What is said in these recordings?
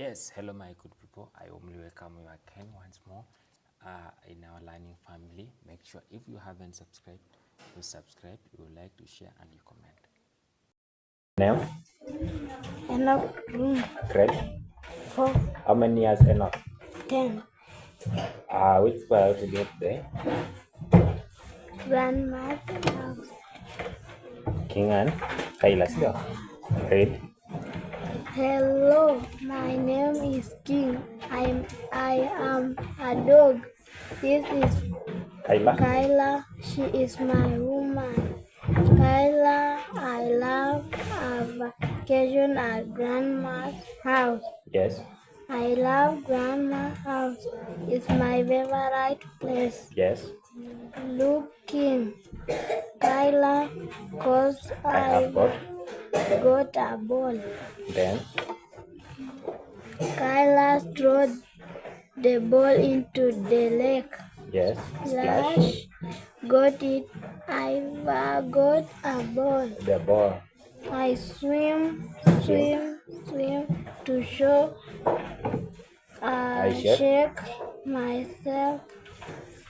Yes, hello my good people. I warmly welcome you again once more in our learning family. Make sure if you haven't subscribed, you subscribe, you like to share and you comment. Name? Enoch room Grade? 4, How many years Enoch? 10. Which part did you today? Grandmother house. King and Kayla still. Grade? Hello, my name is King. I am a dog. This is Kayla? Kyla. She is my woman. Kyla, I love a vacation at Grandma's house. Yes. I love Grandma's house. It's my favorite place. Yes. Looking, Kyla, cause I have got. got a ball. Then? Kyla threw the ball into the lake. Yes. Splash, got it. I got a ball. The ball. I swim to show. I shake myself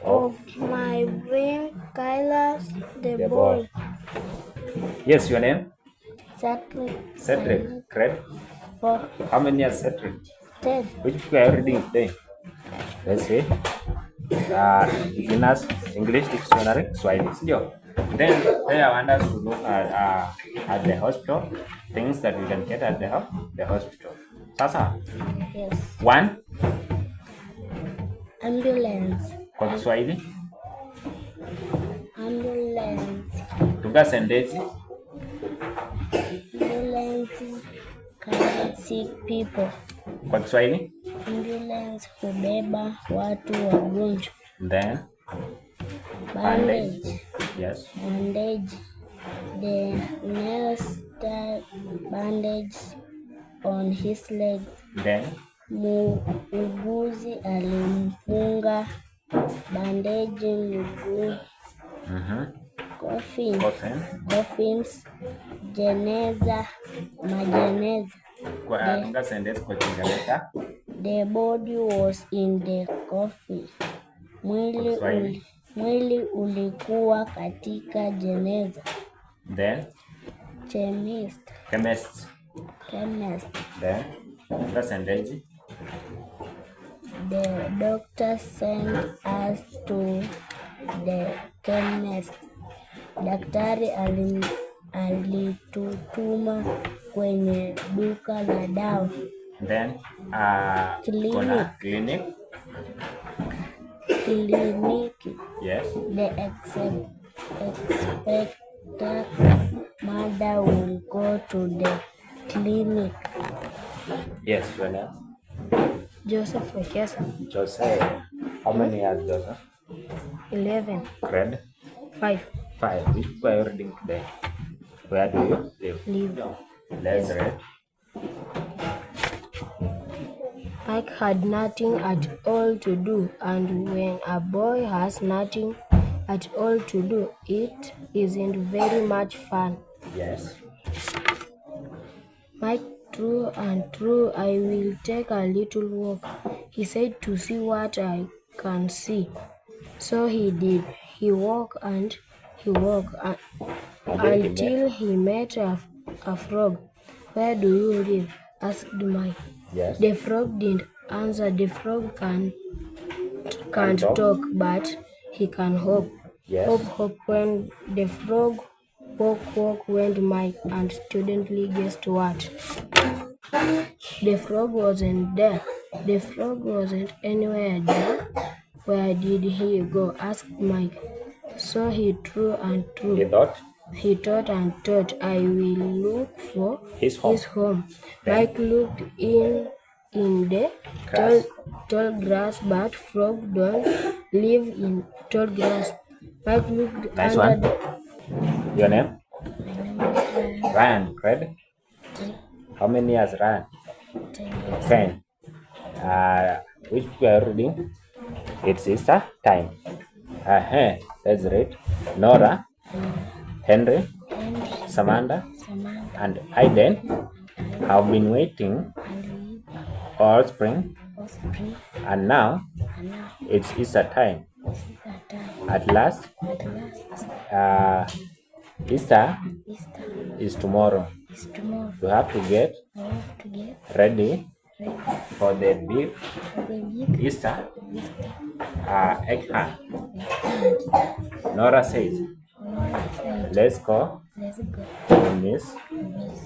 of my brain. Kyla, the ball. Yes, your name? Cedric. Cedric. Grade? 4, How many years Cedric? 10. Which book are you reading today? Let's see. Beginners English Dictionary Swahili. Sio. Then I want us to look at the hospital, things that we can get at the hospital. Sasa. Yes. 1 Ambulance. kwa Kiswahili. Ambulance. Tunga sentensi. Ambulance carry sick people. Kwa Kiswahili. Ambulance hubeba watu wagonjwa. Then Bandage. Yes. Bandage. The nurse tied bandage on his leg. Then Muuguzi alimfunga bandeji mguu. Coffins. Jeneza. Majeneza. tunga sentensi kwa Kiingereza. The body was in the coffin. Mwili ulikuwa katika jeneza. Then Chemist. Then tunga sentensi. The doctor sent us to the chemist. Daktari alitutuma kwenye duka la dawa. Then clinic. Yes. The expected mother will go to the clinic. Yes, your name? Joseph Wekesa. Joseph. How many years, Joseph? 11. Grade? 5. 5. Which book are you reading today? Where do you live? Let's read. Mike had nothing at all to do, and when a boy has nothing at all to do, it isn't very much fun. Yes. Mike, true and true, I will take a little walk, he said, to see what I can see. So he did. He walked until he met a frog. Where do you live? Asked Mike. Yes. The frog didn't answer. The frog can't talk, but he can hop. Yes. Hop when the frog walk went Mike, and studently guessed what? The frog wasn't there. The frog wasn't anywhere there. Where did he go? Asked Mike. So he threw and threw. He thought and thought, I will look for his home. Mike looked in the tall grass, but frog don't live in tall grass. Mike looked Nice under one. Your name? My name is Ryan. Grade? 3. How many years, Ryan? 10. 10. Which book are you reading? It's Easter time. Let's read. Nora, Henry, Samantha, and Aiden have been waiting all spring, and now and now it's Easter time. it's Easter time. At last, Easter Easter is tomorrow. is tomorrow. You have to get I have to get ready ready for the big for the big Easter Easter. egg hunt. Nora says, let's go Let's go. to Miss Miss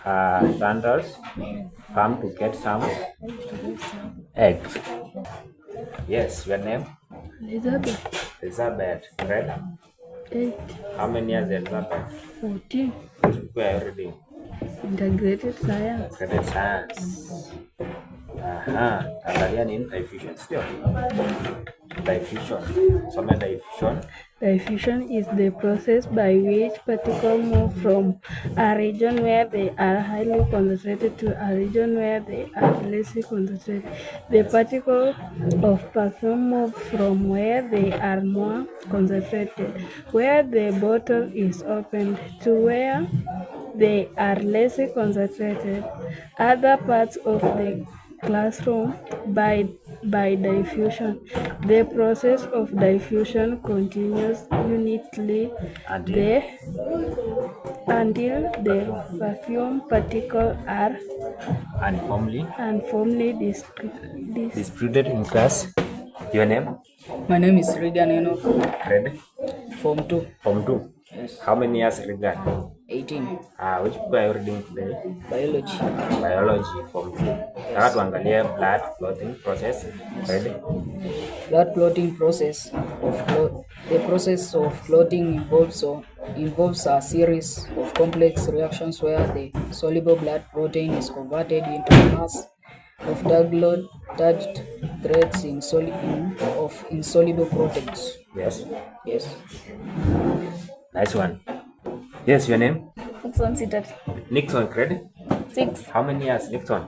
Sanders' farm to get some to get some eggs. Yes, your name? Elizabeth. Elizabeth. Right? 8, How many years Elizabeth? 14. Which book are you reading? Integrated science. Credit science. Angalia nini? Diffusion. Sio? Diffusion. Some diffusion. Diffusion is the process by which particles move from a region where they are highly concentrated to a region where they are less concentrated. The particles of perfume move from where they are more concentrated, where the bottle is opened, to where they are less concentrated. Other parts of the classroom by diffusion. The process of diffusion continues unitedly until the perfume particles are uniformly distributed in class. Your name? My name is Regan Enoch. Grade? Form 2. Form 2. Yes. How many years Regan? 18. Which book are you reading today? Biology. Biology. Form 2. Nataka tuangalie blood clotting process. Ready? Blood clotting process the process of clotting involves a series of complex reactions where the soluble blood protein is converted into a mass of charged threads of insoluble proteins. Yes. Yes. Nice one. Yes, your name? Nixon seated. Nixon, grade? 6. How many years, Nixon?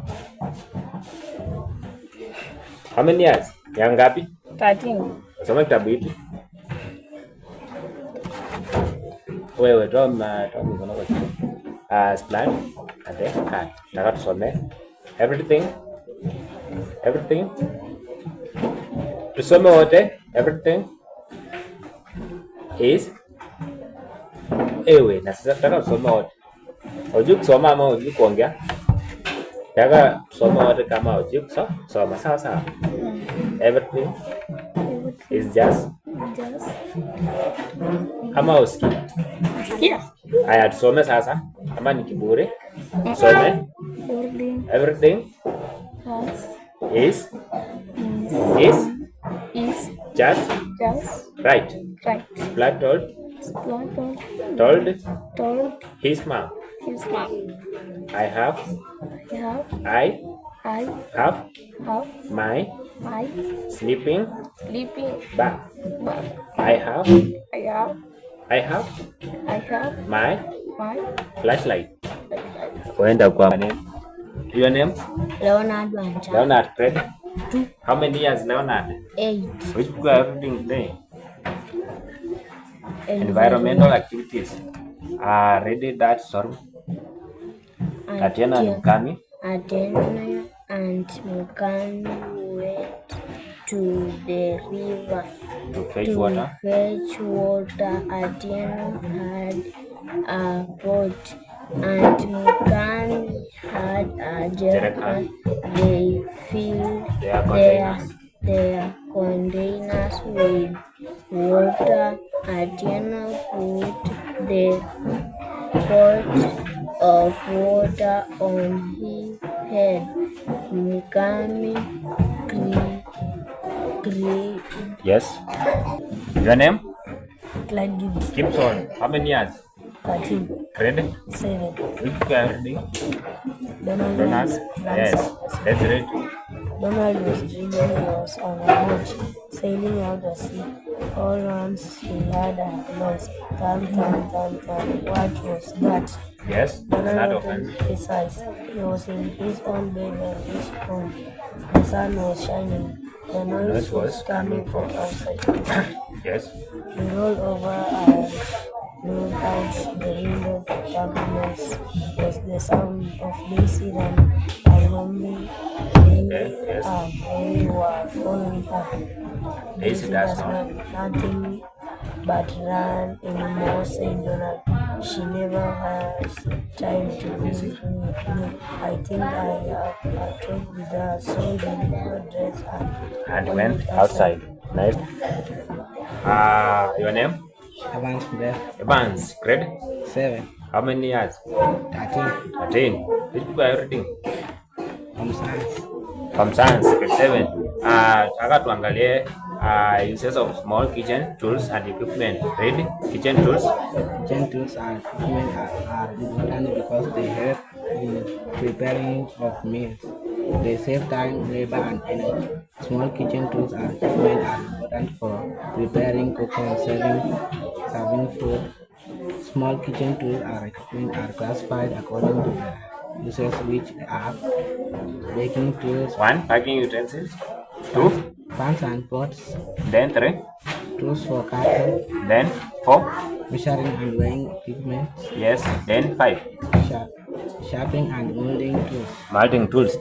How many years? Yang ngapi? 13. Soma kitabu hiki. Wewe toa mikono kwa chini. Splat and then cut. Nataka tusome everything. Tusome wote. Everything is ewe. Na sasa nataka tusome wote. Hujui kusoma ama hujui kuongea? Nataka tusome wote kama hujui kusoma. Sawa. Everything is just ama usikii. Haya tusome sasa. Ama ni kiburi. Tusome. Everything is just right. Blood told his mom. I have my sleeping bag. I have my flashlight. Kwenda kwa name. Your name? Leonard Wanja. Leonard, grade? 2. How many years, Leonard? 8. Which book are you reading today? Environmental activities. Ready that storm. Tatiana and Mukami. Atena and Mukami went to the river To fetch water. Atena had a boat and Mukami had a jerrycan. They filled their containers with water. Atena put the pot of water on his head. Mukami Yes. Your name? Clyde Gibbs. Gibson. How many years? 13. Grade? 7. Which book are you reading? Donald. Yes. Let's read. Donald was dreaming he was on a boat sailing out the sea. All once he heard a noise. Thump. What was that? Yes. Donald opened his eyes. He was in his own bed and his home. The sun was shining. The noise was coming from outside. Yes. He rolled over and looked out the window. The noise was the sound of Daisy running. And Normally, Yes. they were following her. Daisy does not. Nothing but run anymore, said Donald. She never has time to be with me. I think I have a talk with her, so we got dressed And went outside. Nice. Your name? Evans there. Evans. Grade? 7. How many years? 13. 13. Which book are you reading? From science. From science, grade 7. Taka tuangalie uses of small kitchen tools and equipment. Read kitchen tools. Kitchen tools and equipment are important because they help in preparing of meals. They save time, labor, and energy. Small kitchen tools and equipment are important for preparing, cooking, and serving food. Small kitchen tools and equipment are classified according to their uses, which are baking tools, 1. Packing utensils. 2. pans and pots, Then 3. tools for cutting, Then 4. measuring and weighing equipment, Yes. Then 5. sharpening and molding tools. Molding tools.